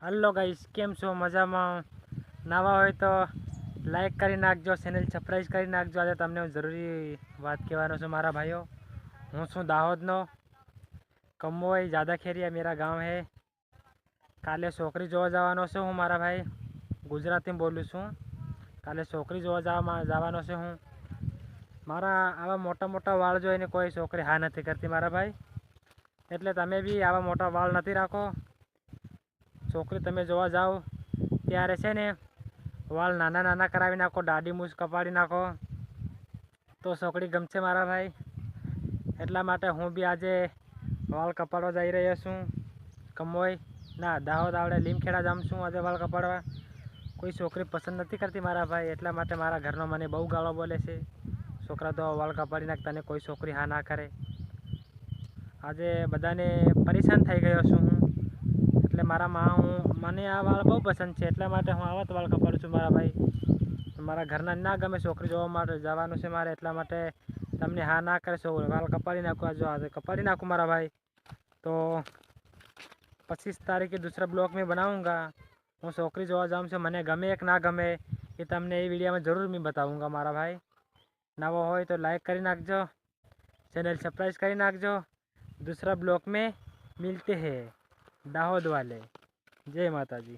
Hello guys, કેમ છો? મજામાં? નવા હોય તો લાઈક કરી નાખજો, ચેનલ સબસ્ક્રાઈબ કરી નાખજો। આજે તમને હું જરૂરી વાત કહેવાનો છું મારા ભાઈઓ। હું છું દાહોદનો કમોઈ જાદાખેરિયા મેરા ગામ હે। કાલે છોકરી જોવા જવાનો છું હું મારા ભાઈ, ગુજરાતીમાં બોલું છું। કાલે છોકરી જોવા જવાનો છે હું। મારા આવા મોટા મોટા વાળ જોઈને કોઈ છોકરી હા નથી કરતી મારા ભાઈ, એટલે તમે બી આવા મોટા વાળ નથી રાખો। છોકરી તમે જોવા જાઓ ત્યારે છે ને વાળ નાના નાના કરાવી નાખો, દાઢી મૂછ કપાડી નાખો તો છોકરી ગમશે મારા ભાઈ। એટલા માટે હું બી આજે વાળ કપાડવા જઈ રહ્યો છું કમોઈ ના દાહોદ આવડે લીમખેડા જામ છું આજે વાળ કપાડવા। કોઈ છોકરી પસંદ નથી કરતી મારા ભાઈ, એટલા માટે મારા ઘરનો મને બહુ ગાળો બોલે છે, છોકરા તો વાળ કપાડી નાખતા ને કોઈ છોકરી હા ના કરે। આજે બધાને પરેશાન થઈ ગયો છું હું, એટલે મને આ વાળ બહુ પસંદ છે, એટલા માટે હું આવા જ વાળ કપાડું છું મારા ભાઈ। મારા ઘરના ના ગમે છોકરી જોવા માટે જવાનું છે મારે, એટલા માટે તમને હા ના કરે વાળ કપાડી નાખવા, જો આજે કપાડી નાખું મારા ભાઈ। તો 25 તારીખે दूसरा ब्लॉग में बनाऊंगा। હું છોકરી જોવા જાઉં છું, મને ગમે કે ના ગમે એ તમને એ વિડીયોમાં જરૂર મેં બતાऊंगा મારા ભાઈ। નવો હોય તો લાઈક કરી નાખજો, ચેનલ સબસ્ક્રાइब કરી નાખજો। दूसरा ब्लॉग में मिलते हैं दाहोद वाले। जय माता जी।